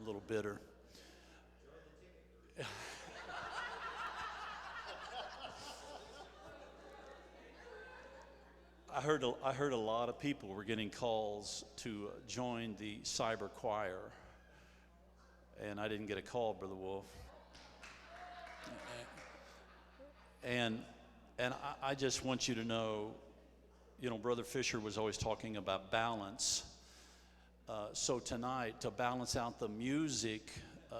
a little bitter. I heard a lot of people were getting calls to join the cyber choir, and I didn't get a call, Brother Wolf. And I just want you to know, Brother Fisher was always talking about balance. So tonight, to balance out the music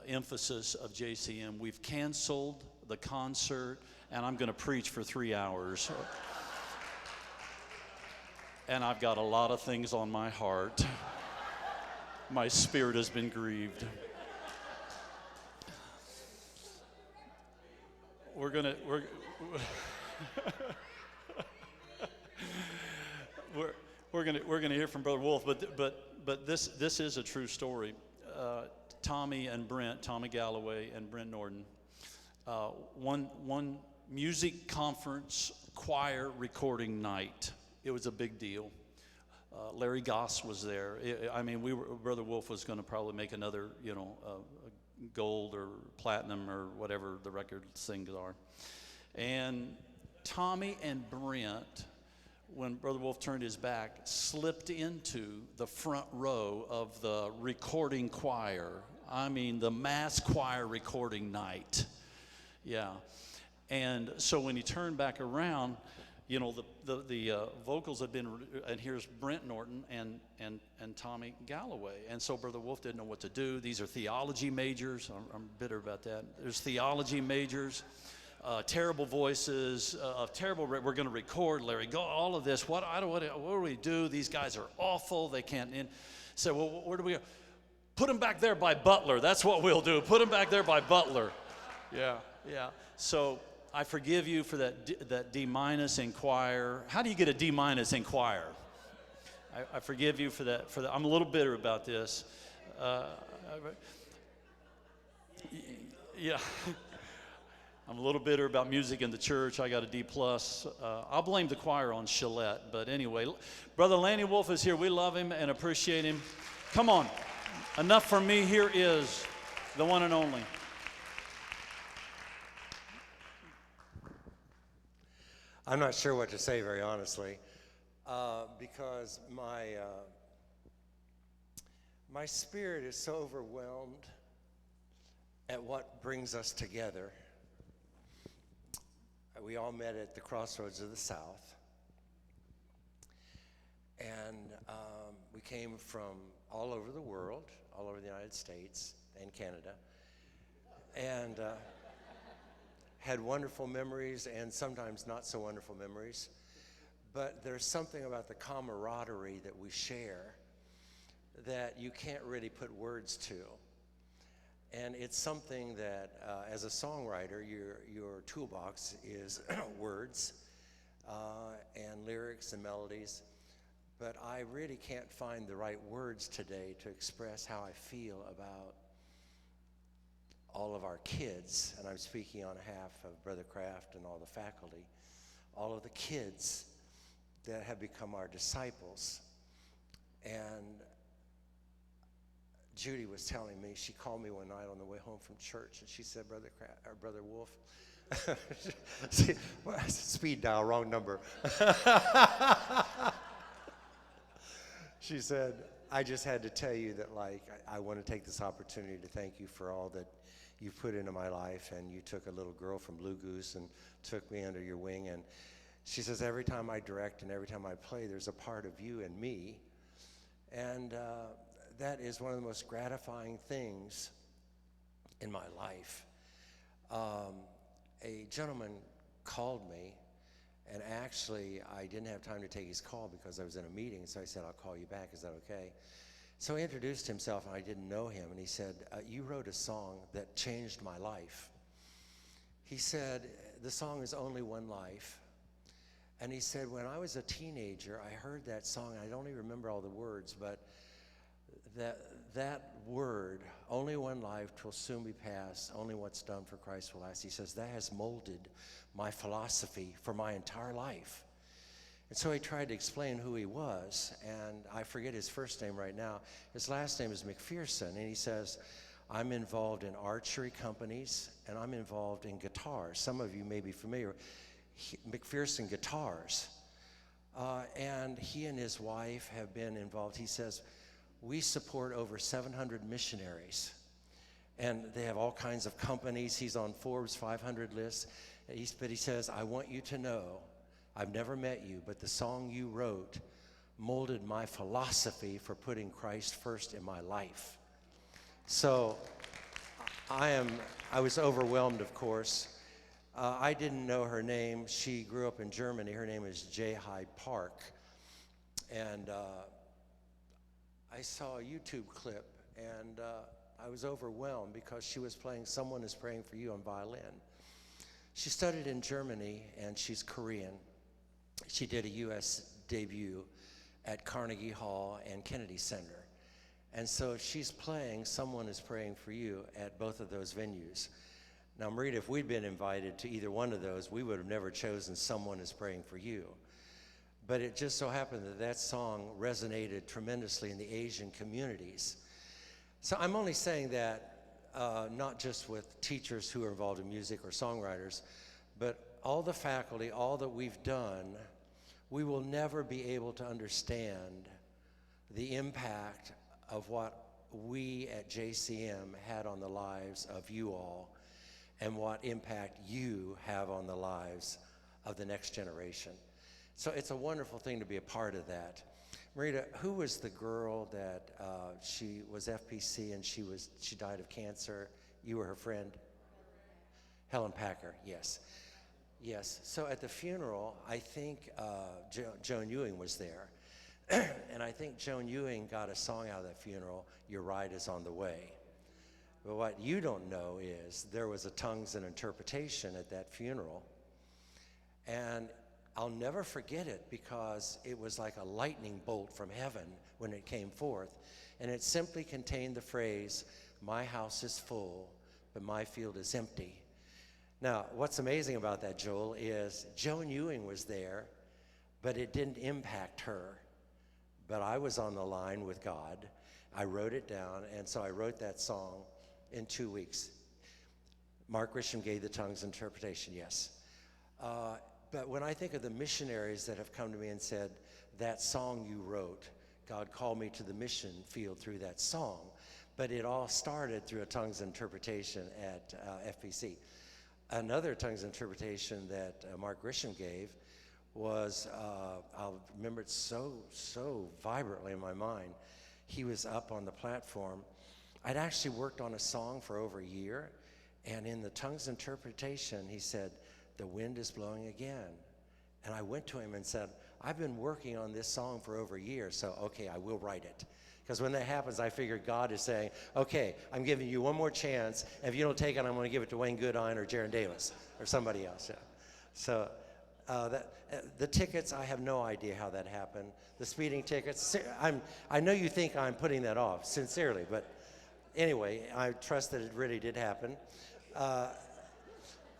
emphasis of JCM, we've canceled the concert, and I'm going to preach for 3 hours. And I've got a lot of things on my heart. My spirit has been grieved. We're gonna hear from Brother Wolf, but this is a true story. Tommy Galloway and Brent Norton, one music conference choir recording night. It was a big deal. Larry Goss was there. Brother Wolf was going to probably make another, gold or platinum or whatever the record things are. And Tommy and Brent, when Brother Wolf turned his back, slipped into the front row of the recording choir. The mass choir recording night. Yeah. And so when he turned back around, the vocals had been, and here's Brent Norton and Tommy Galloway. And so Brother Wolf didn't know what to do. These are theology majors. I'm bitter about that. There's theology majors, terrible voices, we're going to record, Larry, go, all of this. What do we do? These guys are awful. They can't. So, well, where do we go? Put them back there by Butler. That's what we'll do. Put them back there by Butler. Yeah. So I forgive you for that D- in choir. How do you get a D- in choir? I forgive you for that. I'm a little bitter about this. Yeah. I'm a little bitter about music in the church. I got a D+. I'll blame the choir on Gillette. But anyway, Brother Lanny Wolf is here. We love him and appreciate him. Come on. Enough from me. Here is the one and only. I'm not sure what to say, very honestly, because my spirit is so overwhelmed at what brings us together. We all met at the Crossroads of the South, and we came from all over the world, all over the United States and Canada, and had wonderful memories and sometimes not so wonderful memories. But there's something about the camaraderie that we share that you can't really put words to. And it's something that, as a songwriter, your toolbox is words and lyrics and melodies. But I really can't find the right words today to express how I feel about all of our kids, and I'm speaking on behalf of Brother Kraft and all the faculty, all of the kids that have become our disciples. And Judy was telling me, she called me one night on the way home from church, and she said, Brother Wolf, see, speed dial, wrong number. She said, I just had to tell you that, I want to take this opportunity to thank you for all that you put into my life, and you took a little girl from Blue Goose and took me under your wing. And she says, every time I direct and every time I play, there's a part of you and me. And that is one of the most gratifying things in my life. A gentleman called me, and actually I didn't have time to take his call because I was in a meeting, so I said, I'll call you back, is that okay? So he introduced himself, and I didn't know him, and he said, you wrote a song that changed my life. He said, the song is Only One Life. And he said, when I was a teenager, I heard that song, and I don't even remember all the words, but that word, only one life, 'twill soon be past, only what's done for Christ will last. He says, that has molded my philosophy for my entire life. And so he tried to explain who he was, and I forget his first name right now. His last name is McPherson, and he says, I'm involved in archery companies, and I'm involved in guitars. Some of you may be familiar. McPherson Guitars. And he and his wife have been involved. He says, we support over 700 missionaries. And they have all kinds of companies. He's on Forbes 500 lists. But he says, I want you to know, I've never met you, but the song you wrote molded my philosophy for putting Christ first in my life. So I was overwhelmed, of course. I didn't know her name. She grew up in Germany. Her name is J. Hyde Park. And I saw a YouTube clip, and I was overwhelmed because she was playing Someone Is Praying for You on violin. She studied in Germany, and she's Korean. She did a U.S. debut at Carnegie Hall and Kennedy Center. And so she's playing Someone Is Praying for You at both of those venues. Now, Marita, if we'd been invited to either one of those, we would have never chosen Someone Is Praying for You. But it just so happened that that song resonated tremendously in the Asian communities. So I'm only saying that not just with teachers who are involved in music or songwriters, but all the faculty, all that we've done, we will never be able to understand the impact of what we at JCM had on the lives of you all, and what impact you have on the lives of the next generation. So it's a wonderful thing to be a part of that. Marita, who was the girl that she was FPC and she died of cancer? You were her friend? Helen Packer, yes. Yes, so at the funeral, I think Joan Ewing was there. And I think Joan Ewing got a song out of that funeral, Your Ride Is on the Way. But what you don't know is there was a tongues and interpretation at that funeral. And I'll never forget it because it was like a lightning bolt from heaven when it came forth. And it simply contained the phrase, my house is full, but my field is empty. Now, what's amazing about that, Joel, is Joan Ewing was there, but it didn't impact her. But I was on the line with God. I wrote it down, and so I wrote that song in 2 weeks. Mark Grisham gave the tongues interpretation, yes. But when I think of the missionaries that have come to me and said, that song you wrote, God called me to the mission field through that song. But it all started through a tongues interpretation at FPC. Another tongues interpretation that Mark Grisham gave was, I'll remember it so vibrantly in my mind. He was up on the platform. I'd actually worked on a song for over a year, and in the tongues interpretation, he said, the wind is blowing again. And I went to him and said, I've been working on this song for over a year, so okay, I will write it. Because when that happens, I figure God is saying, okay, I'm giving you one more chance, and if you don't take it, I'm going to give it to Wayne Goodine or Jaron Davis or somebody else. Yeah. So the tickets, I have no idea how that happened. The speeding tickets, I know you think I'm putting that off, sincerely, but anyway, I trust that it really did happen. I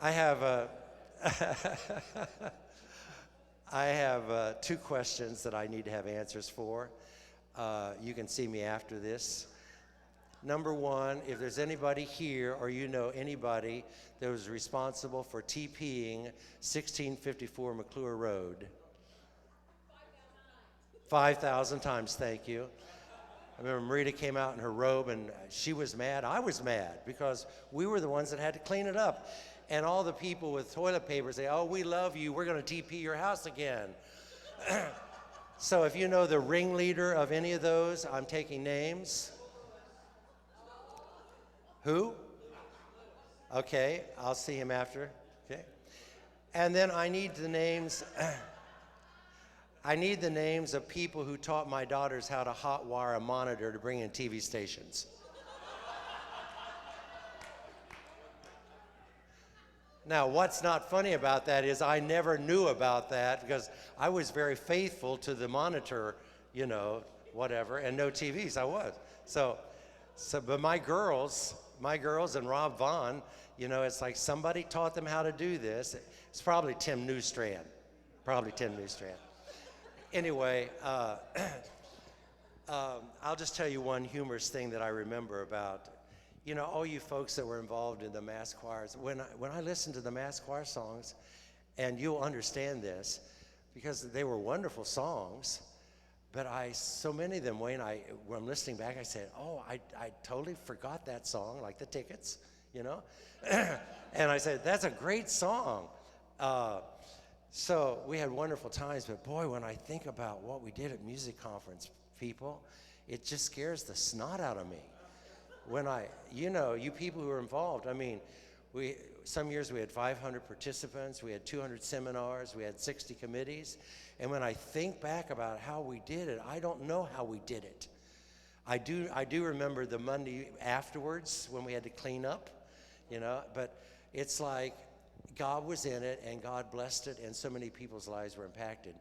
have I have 2 questions that I need to have answers for. You can see me after this. Number 1, if there's anybody here or you know anybody that was responsible for TPing 1654 McClure Road. 5,000 times, thank you. I remember Marita came out in her robe and she was mad. I was mad because we were the ones that had to clean it up. And all the people with toilet paper say, oh, we love you. We're going to TP your house again. So if you know the ringleader of any of those, I'm taking names. Who? Okay, I'll see him after. Okay. And then I need the names. I need the names of people who taught my daughters how to hotwire a monitor to bring in TV stations. Now, what's not funny about that is I never knew about that because I was very faithful to the monitor, you know, whatever, and no TVs, I was. But my girls and Rob Vaughn, you know, it's like somebody taught them how to do this. It's probably Tim Newstrand. Anyway, I'll just tell you one humorous thing that I remember about, you know, all you folks that were involved in the mass choirs, when I listened to the mass choir songs, and you'll understand this, because they were wonderful songs, but so many of them, Wayne, when I'm listening back, I said, oh, I totally forgot that song, like the Tickets, you know? And I said, that's a great song. So we had wonderful times, but boy, when I think about what we did at music conference, people, it just scares the snot out of me. When you people who were involved, I mean, some years we had 500 participants, we had 200 seminars, we had 60 committees, and when I think back about how we did it, I don't know how we did it. I do remember the Monday afterwards when we had to clean up, you know, but it's like God was in it, and God blessed it, and so many people's lives were impacted.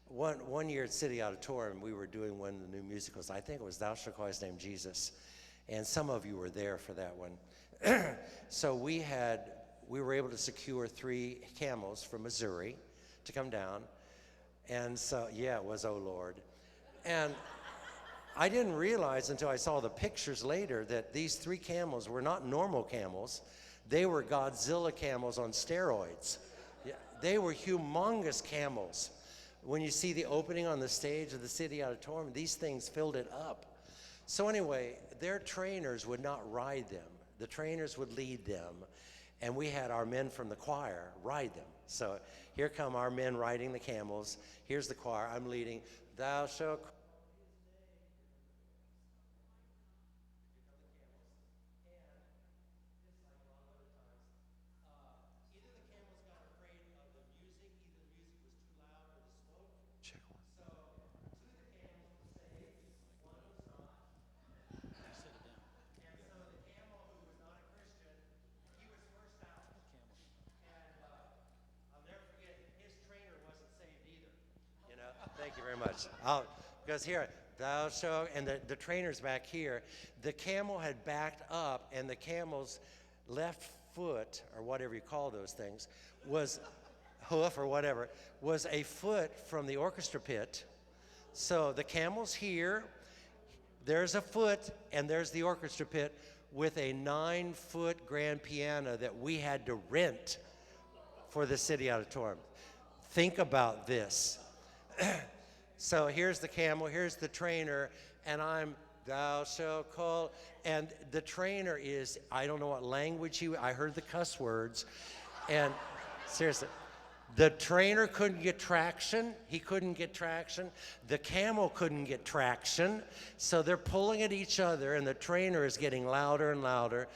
One year at City Auditorium, we were doing one of the new musicals. I think it was Thou Shalt Call His Name Jesus, and some of you were there for that one. So we were able to secure 3 camels from Missouri to come down, and so, yeah, it was, oh Lord. And I didn't realize until I saw the pictures later that these 3 camels were not normal camels. They were Godzilla camels on steroids. Yeah, they were humongous camels. When you see the opening on the stage of the City Auditorium, these things filled it up. So anyway, their trainers would not ride them. The trainers would lead them, and we had our men from the choir ride them. So here come our men riding the camels. Here's the choir. I'm leading. Thou shalt call Thank you very much. Because here, thou shalt, and the trainer's back here. The camel had backed up, and the camel's left foot, or whatever you call those things, was hoof or whatever, was a foot from the orchestra pit. So the camel's here, there's a foot, and there's the orchestra pit with a 9-foot grand piano that we had to rent for the City Auditorium. Think about this. So here's the camel, here's the trainer, and thou shalt call, and the trainer is, I don't know what language I heard the cuss words, and seriously, the trainer couldn't get traction, he couldn't get traction, the camel couldn't get traction, so they're pulling at each other, and the trainer is getting louder and louder.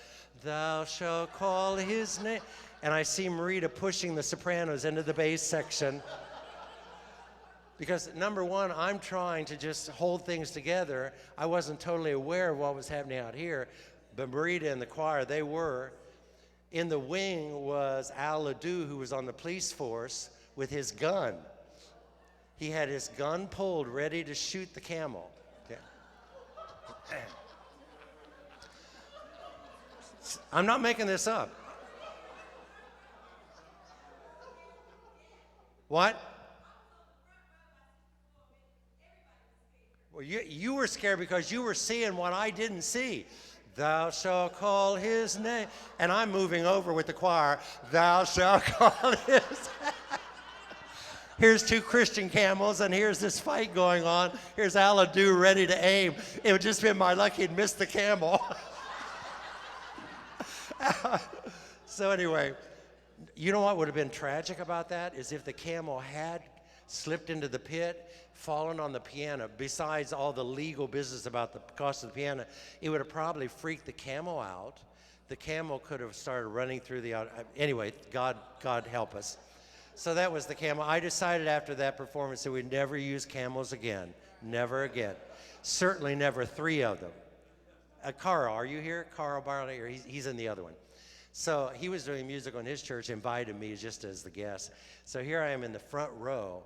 Thou shalt call his name, and I see Marita pushing the sopranos into the bass section. Because number one, I'm trying to just hold things together. I wasn't totally aware of what was happening out here, but Marita and the choir, they were. In the wing was Al Ledoux, who was on the police force with his gun. He had his gun pulled, ready to shoot the camel. Okay. I'm not making this up. What? Well, you were scared because you were seeing what I didn't see. Thou shalt call his name. And I'm moving over with the choir. Thou shalt call his name. Here's 2 Christian camels, and here's this fight going on. Here's Al Ledoux ready to aim. It would just been my luck he'd missed the camel. So anyway, you know what would have been tragic about that is if the camel had slipped into the pit, fallen on the piano, besides all the legal business about the cost of the piano, it would have probably freaked the camel out. The camel could have started running through anyway, God help us. So that was the camel. I decided after that performance that we'd never use camels again. Never again. Certainly never 3 of them. Carl, are you here? Carl Barley, he's in the other one. So he was doing music on his church, invited me just as the guest. So here I am in the front row.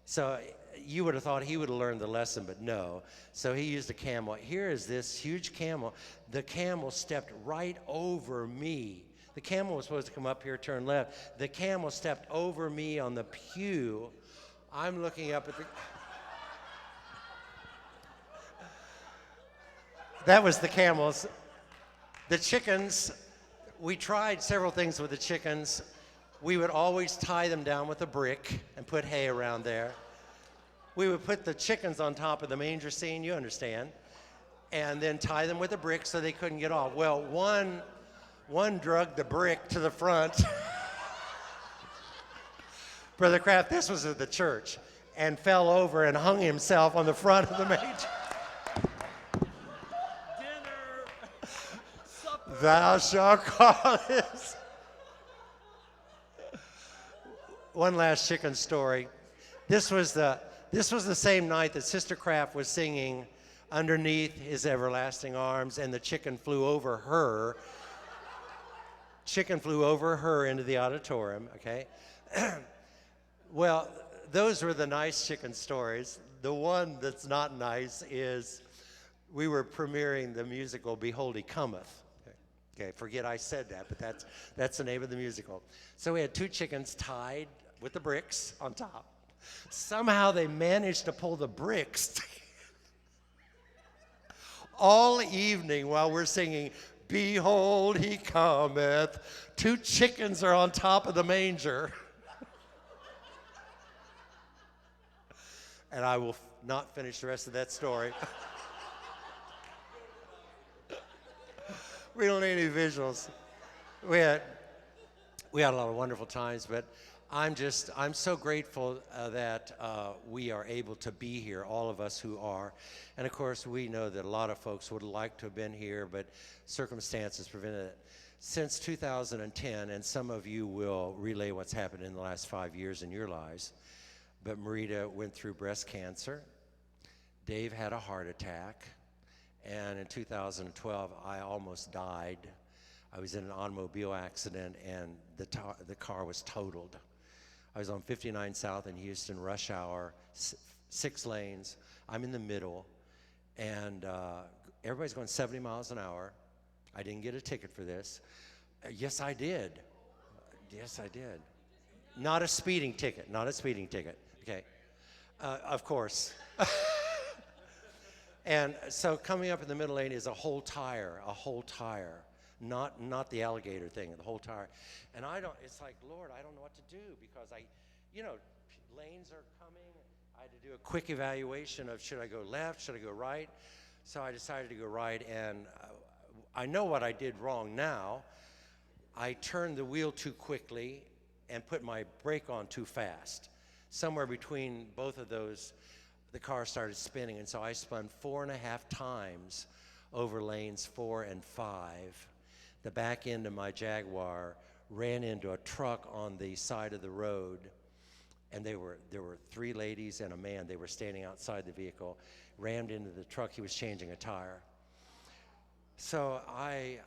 So you would have thought he would have learned the lesson, but no. So he used a camel. Here is this huge camel. The camel stepped right over me. The camel was supposed to come up here, turn left. The camel stepped over me on the pew. I'm looking up at the... That was the camel's... The chickens, we tried several things with the chickens. We would always tie them down with a brick and put hay around there. We would put the chickens on top of the manger scene, you understand, and then tie them with a brick so they couldn't get off. Well, one drug the brick to the front. Brother Kraft, this was at the church, and fell over and hung himself on the front of the manger. Dinner, supper. Thou shalt call this. One last chicken story. This was the same night that Sister Kraft was singing "Underneath His Everlasting Arms," and the chicken flew over her. Chicken flew over her into the auditorium. Okay. Well, those were the nice chicken stories. The one that's not nice is we were premiering the musical "Behold He Cometh." Okay, forget I said that, but that's the name of the musical. So we had two chickens tied with the bricks on top. Somehow they managed to pull the bricks all evening while we're singing "Behold He Cometh." Two chickens are on top of the manger. And I will not finish the rest of that story. We don't need any visuals. We had a lot of wonderful times, but I'm so grateful that we are able to be here, all of us who are. And of course, we know that a lot of folks would like to have been here, but circumstances prevented it. Since 2010, and some of you will relay what's happened in the last 5 years in your lives, but Marita went through breast cancer. Dave had a heart attack. And in 2012, I almost died. I was in an automobile accident, and the car was totaled. I was on 59 South in Houston, rush hour, 6 lanes. I'm in the middle, and everybody's going 70 miles an hour. I didn't get a ticket for this. Yes, I did. Yes, I did. Not a speeding ticket. Not a speeding ticket. Okay. Of course. And so coming up in the middle lane is a whole tire, not the alligator thing, the whole tire. And it's like, Lord, I don't know what to do because lanes are coming. I had to do a quick evaluation of should I go left, should I go right? So I decided to go right, and I know what I did wrong now. I turned the wheel too quickly and put my brake on too fast. Somewhere between both of those, the car started spinning, and so I spun 4.5 times over lanes 4 and 5. The back end of my Jaguar ran into a truck on the side of the road, and there were 3 ladies and a man. They were standing outside the vehicle, rammed into the truck. He was changing a tire. So I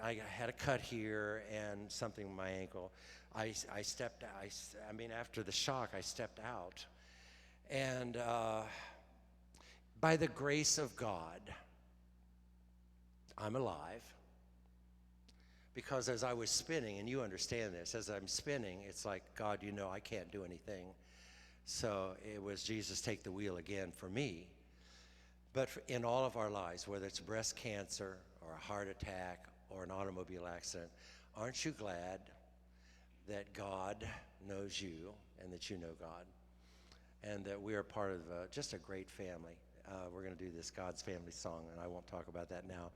had a cut here and something with my ankle. I stepped out. I mean, after the shock, I stepped out. And by the grace of God, I'm alive. Because as I was spinning, and you understand this, as I'm spinning, it's like, God, I can't do anything. So it was Jesus, take the wheel again for me. But in all of our lives, whether it's breast cancer or a heart attack or an automobile accident, aren't you glad that God knows you and that you know God? And that we are part of just a great family. We're going to do this God's Family song, and I won't talk about that now.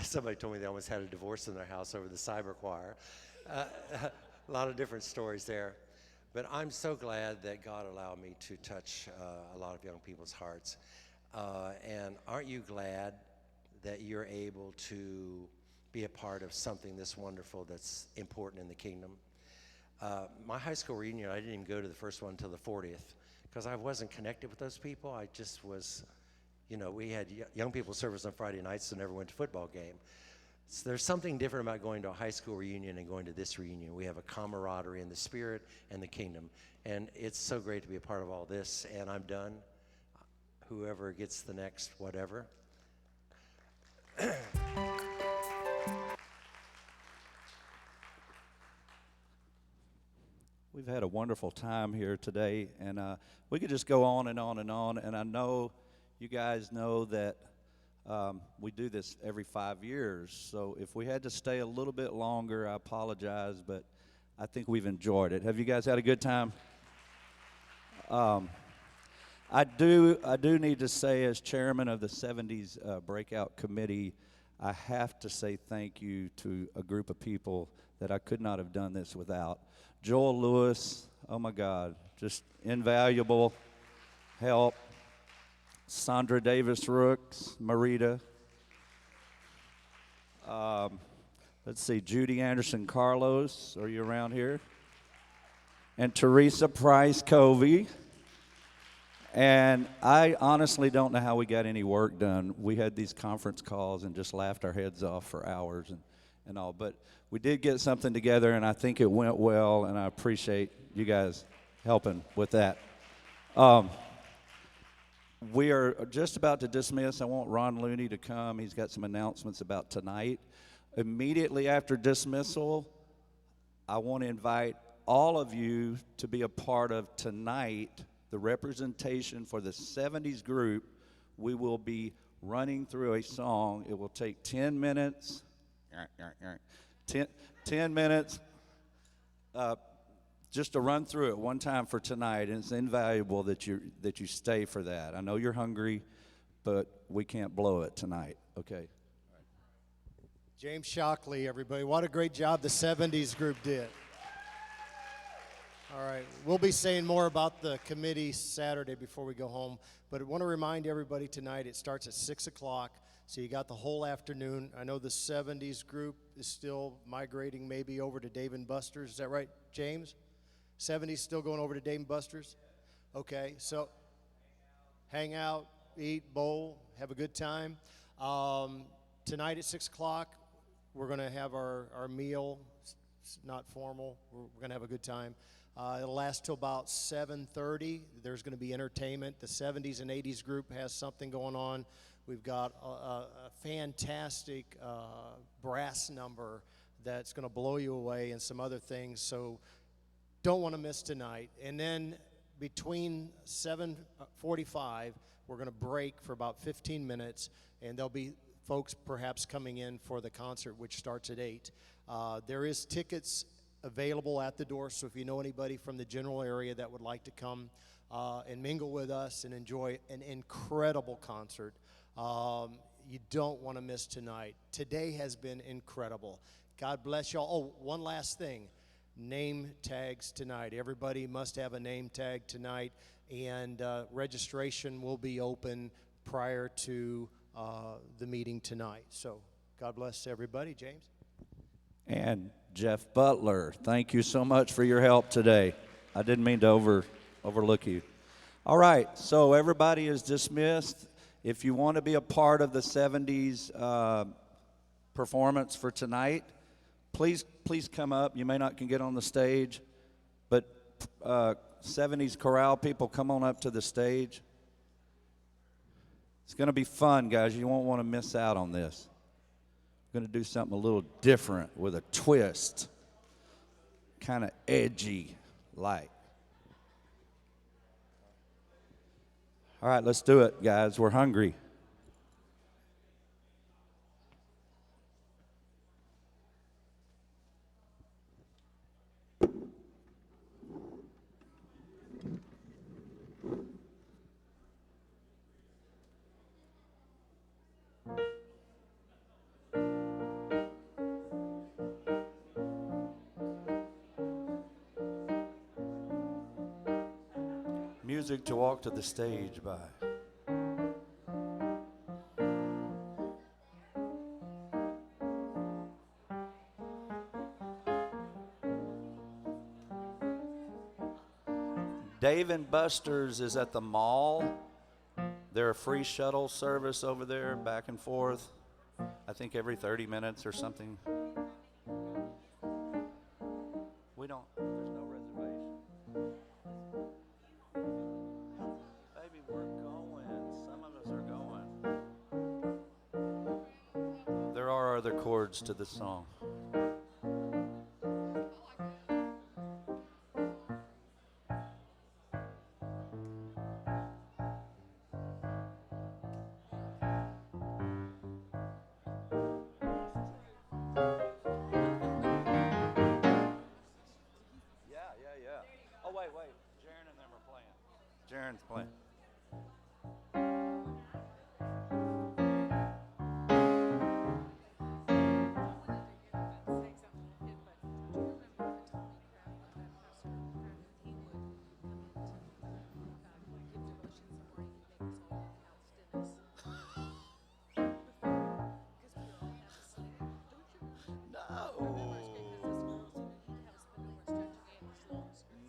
Somebody told me they almost had a divorce in their house over the cyber choir. A lot of different stories there. But I'm so glad that God allowed me to touch a lot of young people's hearts. And aren't you glad that you're able to be a part of something this wonderful that's important in the kingdom? My high school reunion, I didn't even go to the first one until the 40th. Because I wasn't connected with those people. I just was, we had young people service on Friday nights and never went to football game. So there's something different about going to a high school reunion and going to this reunion. We have a camaraderie in the spirit and the kingdom. And it's so great to be a part of all this. And I'm done. Whoever gets the next whatever. We've had a wonderful time here today, and we could just go on and on and on. And I know you guys know that We do this every 5 years, so if we had to stay a little bit longer, I apologize, but I think we've enjoyed it. Have you guys had a good time? I do need to say, as chairman of the 70s Breakout Committee, I have to say thank you to a group of people that I could not have done this without. Joel Lewis, oh my God, just invaluable help. Sandra Davis Rooks, Marita. Let's see, Judy Anderson Carlos, are you around here? And Teresa Price Covey. And I honestly don't know how we got any work done. We had these conference calls and just laughed our heads off for hours and all. But we did get something together, and I think it went well, and I appreciate you guys helping with that. We are just about to dismiss. I want Ron Looney to come. He's got some announcements about tonight. Immediately after dismissal, I want to invite all of you to be a part of tonight, the representation for the 70s group. We will be running through a song. It will take 10 minutes. 10 minutes just to run through it one time for tonight, and it's invaluable that you stay for that. I know you're hungry, but we can't blow it tonight. Okay. James Shockley, everybody. What a great job the 70s group did. All right, we'll be saying more about the committee Saturday before we go home, but I want to remind everybody tonight it starts at 6 o'clock, so you got the whole afternoon. I know the 70s group is still migrating maybe over to Dave & Buster's. Is that right, James? 70s still going over to Dave & Buster's? Okay, so hang out, eat, bowl, have a good time. Tonight at 6 o'clock, we're going to have our meal. It's not formal. We're going to have a good time. It'll last till about 7:30. There's going to be entertainment. The 70s and 80s group has something going on. We've got a fantastic brass number that's going to blow you away and some other things. So don't want to miss tonight. And then between 7:45, we're going to break for about 15 minutes, and there'll be folks perhaps coming in for the concert, which starts at 8. There is tickets available at the door, so if you know anybody from the general area that would like to come and mingle with us and enjoy an incredible concert, you don't want to miss tonight. Today has been incredible. God bless y'all. Oh, one last thing. Name tags tonight. Everybody must have a name tag tonight, and registration will be open prior to the meeting tonight. So God bless everybody. James? And Jeff Butler, thank you so much for your help today. I didn't mean to overlook you. All right, so everybody is dismissed. If you want to be a part of the 70s performance for tonight, please come up. You may not can get on the stage, but 70s chorale people, come on up to the stage. It's going to be fun, guys. You won't want to miss out on this. We're going to do something a little different with a twist, kind of edgy like. All right, let's do it, guys. We're hungry. Music to walk to the stage by. Dave & Buster's is at the mall. They're a free shuttle service over there, back and forth. I think every 30 minutes or something. There's no reservation. Baby, we're going. Some of us are going. There are other chords to the song. Aaron's playing.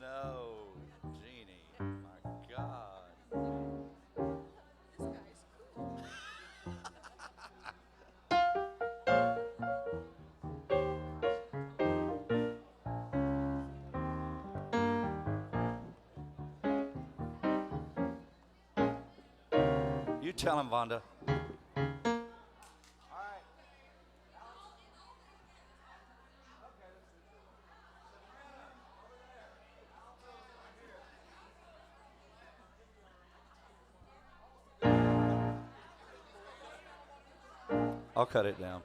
No, Jeannie, my God. You tell him, Vonda. I'll cut it down.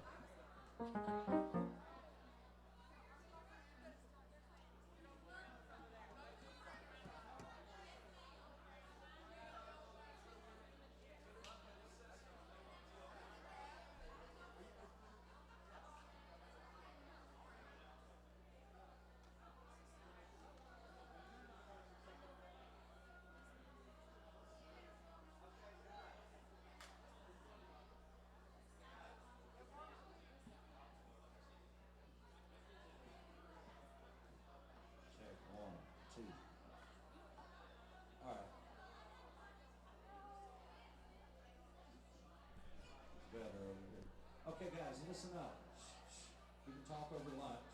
Okay, guys, listen up. You can talk over lunch.